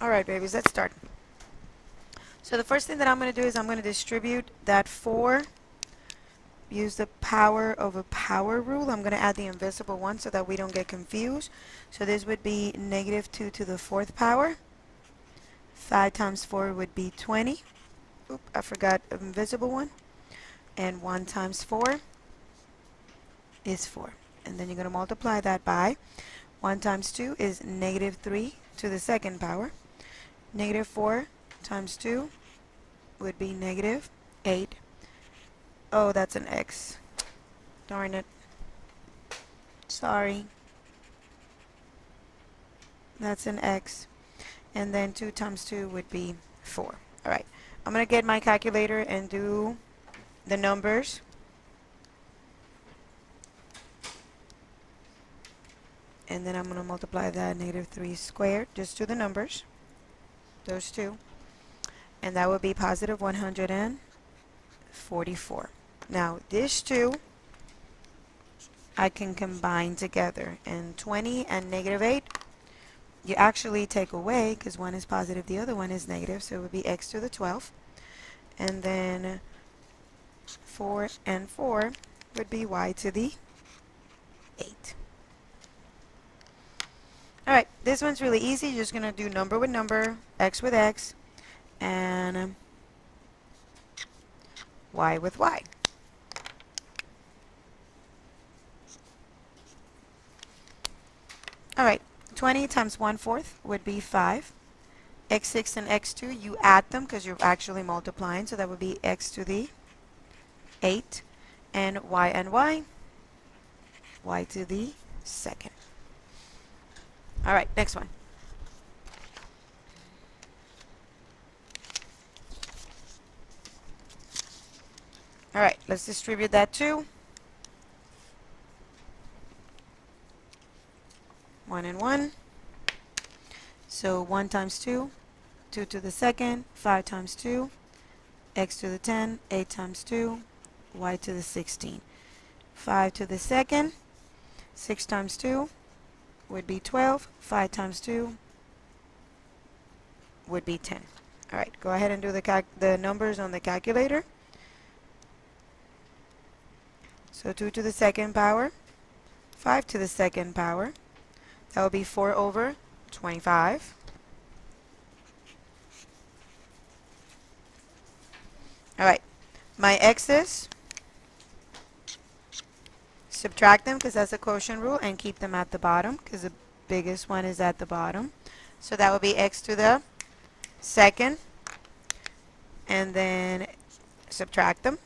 Alright, babies, let's start. So the first thing that I'm going to do is I'm going to distribute that 4. Use the power of a power rule. I'm going to add the invisible one so that we don't get confused. So this would be negative 2 to the 4th power. 5 times 4 would be 20. Oop, I forgot an invisible one. And 1 times 4 is 4. And then you're going to multiply that by 1 times 2 is negative 3 to the 2nd power. Negative 4 times 2 would be negative 8. Oh, that's an x. Darn it. Sorry. That's an x. And then 2 times 2 would be 4. Alright. I'm going to get my calculator and do the numbers. And then I'm going to multiply that negative 3 squared. Just do the numbers. Those two. And that would be positive 144. Now, these two I can combine together. And 20 and negative 8, you actually take away because one is positive, the other one is negative. So it would be x to the 12. And then 4 and 4 would be y to the 8. Alright, this one's really easy. You're just going to do number with number, x with x, and y with y. Alright, 20 times 1/4 would be 5. x6 and x2, you add them because you're actually multiplying, so that would be x to the 8. And y, y to the 2nd. Alright, next one. Alright, let's distribute that too. 1 and 1. So 1 times 2, 2 to the 2nd, 5 times 2, x to the 10, 8 times 2, y to the 16. 5 to the 2nd, 6 times 2 would be 12, 5 times 2 would be 10. Alright, go ahead and do the numbers on the calculator. So 2 to the 2nd power, 5 to the 2nd power, that would be 4 over 25. Alright, my x's, subtract them because that's a quotient rule, and keep them at the bottom because the biggest one is at the bottom. So that would be x to the 2nd, and then subtract them,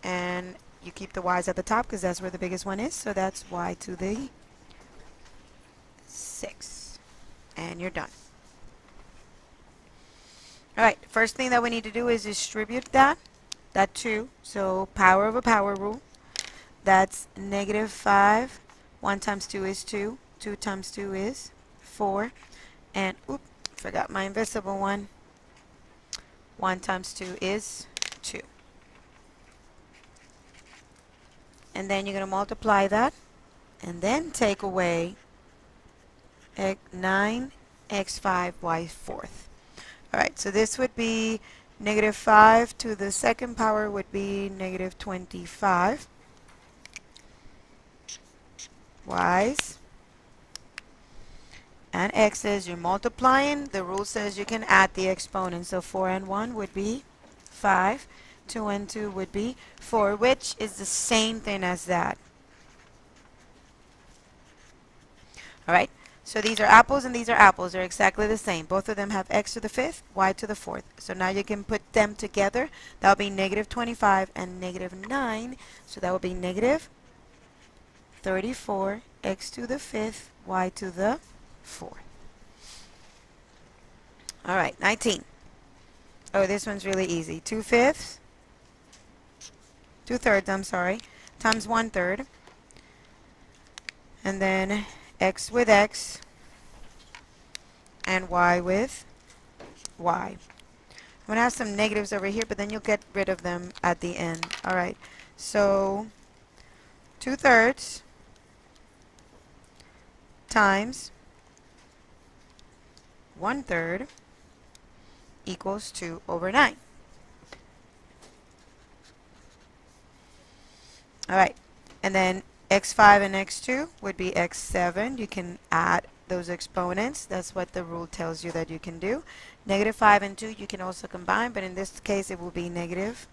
and you keep the y's at the top because that's where the biggest one is. So that's y to the 6. And you're done. Alright, first thing that we need to do is distribute that 2. So power of a power rule. That's negative 5. 1 times 2 is 2. 2 times 2 is 4. And, oops, forgot my invisible one. 1 times 2 is 2. And then you're going to multiply that. And then take away 9, x5, y4. Alright, so this would be negative 5 to the 2nd power would be negative 25. Y's and x's, you're multiplying. The rule says you can add the exponents. So 4 and 1 would be 5. 2 and 2 would be 4, which is the same thing as that. Alright, so these are apples and these are apples. They're exactly the same. Both of them have x to the 5th, y to the 4th. So now you can put them together. That will be negative 25 and negative 9. So that will be negative 34, x to the 5th, y to the 4th. Alright, 19. Oh, this one's really easy. 2/5, 2/3, I'm sorry, times 1/3. And then x with x and y with y. I'm going to have some negatives over here, but then you'll get rid of them at the end. Alright, so 2/3 times 1/3 equals 2 over 9. All right. And then x5 and x2 would be x7. You can add those exponents. That's what the rule tells you that you can do. Negative 5 and 2 you can also combine, but in this case it will be negative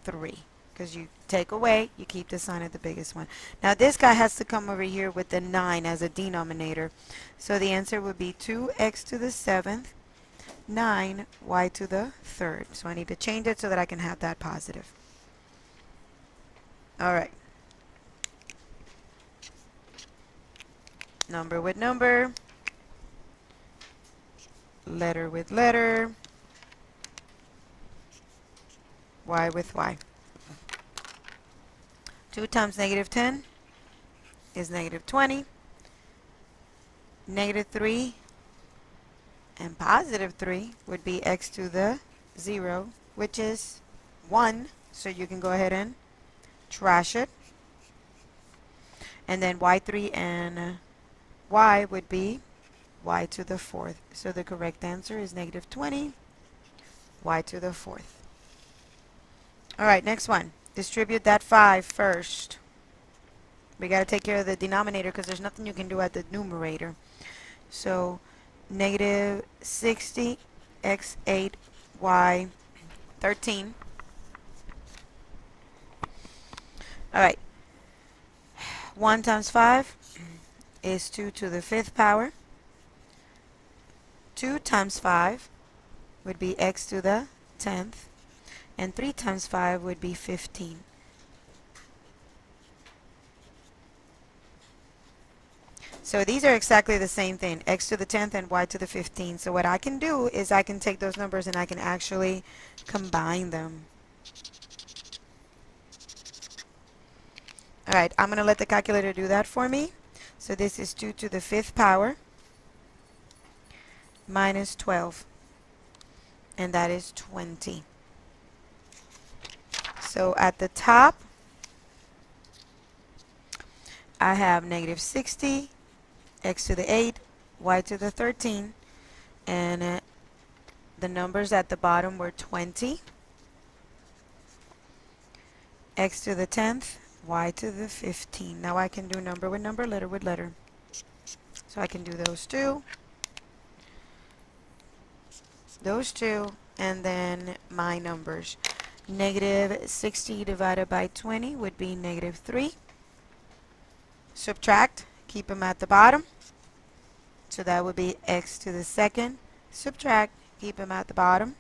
3. Because you take away, you keep the sign of the biggest one. Now this guy has to come over here with the 9 as a denominator. So the answer would be 2x to the 7th, 9y to the 3rd. So I need to change it so that I can have that positive. All right. Number with number, letter with letter, y with y. 2 times negative 10 is negative 20. Negative 3 and positive 3 would be x to the 0, which is 1. So you can go ahead and trash it. And then y3 and y would be y to the 4th. So the correct answer is negative 20, y to the 4th. All right, next one. Distribute that 5 first. We got to take care of the denominator because there's nothing you can do at the numerator. So negative 60 x8 y 13. All right. 1 times 5 is 2 to the 5th power. 2 times 5 would be x to the 10th. And 3 times 5 would be 15. So these are exactly the same thing, x to the 10th and y to the 15th. So what I can do is I can take those numbers and I can actually combine them. All right, I'm going to let the calculator do that for me. So this is 2 to the 5th power minus 12. And that is 20. So at the top, I have negative 60, x to the 8, y to the 13. And the numbers at the bottom were 20, x to the 10th, y to the 15. Now I can do number with number, letter with letter. So I can do those two, and then my numbers. Negative 60 divided by 20 would be negative 3. Subtract, keep them at the bottom. So that would be x to the 2nd. Subtract, keep them at the bottom.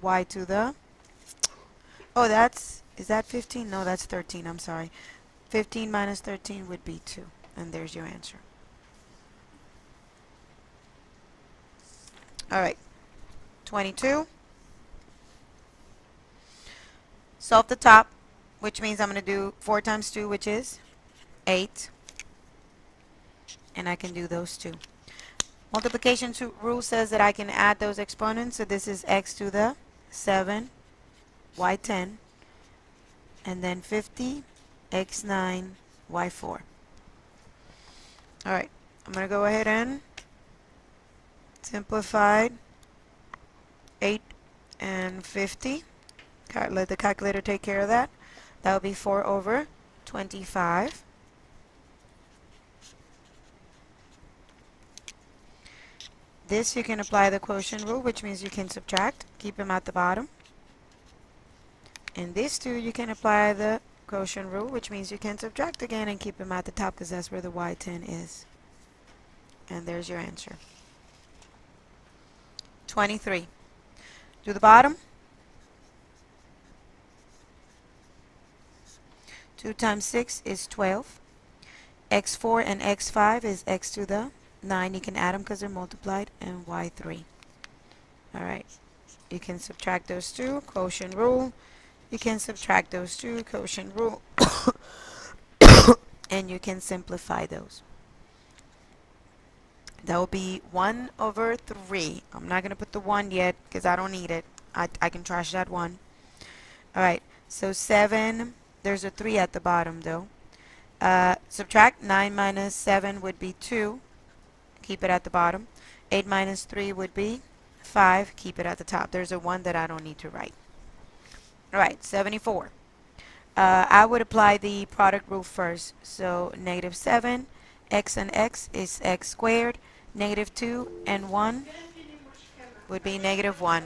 Y to the, oh, is that 15? No, that's 13, I'm sorry. 15 minus 13 would be 2. And there's your answer. All right, 22. Solve the top, which means I'm going to do 4 times 2, which is 8. And I can do those two. Multiplication rule says that I can add those exponents. So this is x to the 7, y 10, and then 50, x 9, y 4. All right, I'm going to go ahead and simplify 8 and 50. Let the calculator take care of that. That will be 4 over 25. This you can apply the quotient rule, which means you can subtract, keep them at the bottom. And this too, you can apply the quotient rule, which means you can subtract again and keep them at the top because that's where the y10 is. And there's your answer. 23. Do the bottom. 2 times 6 is 12. x4 and x5 is x to the 9. You can add them because they're multiplied. And y3. Alright. You can subtract those two. Quotient rule. You can subtract those two. Quotient rule. And you can simplify those. That will be 1 over 3. I'm not going to put the 1 yet because I don't need it. I can trash that 1. Alright. So 7. There's a 3 at the bottom though. Subtract 9 minus 7 would be 2. Keep it at the bottom. 8 minus 3 would be 5, keep it at the top. There's a 1 that I don't need to write. All right, 74. I would apply the product rule first. So negative 7, x and x is x squared. Negative 2 and 1 would be negative 1.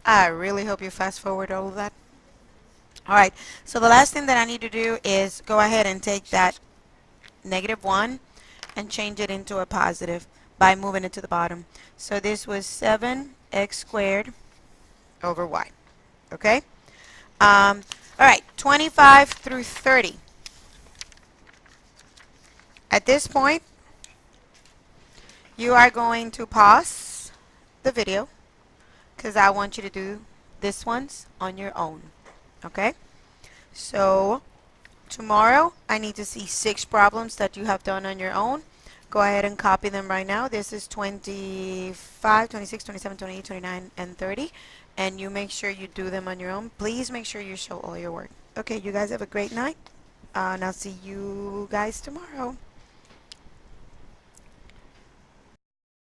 I really hope you fast forward all of that. All right, so the last thing that I need to do is go ahead and take that negative 1 and change it into a positive by moving it to the bottom. So this was 7x squared over y. okay? All right, 25 through 30. At this point, you are going to pause the video because I want you to do this ones on your own, okay? So tomorrow, I need to see 6 problems that you have done on your own. Go ahead and copy them right now. This is 25, 26, 27, 28, 29, and 30. And you make sure you do them on your own. Please make sure you show all your work. Okay, you guys have a great night. And I'll see you guys tomorrow.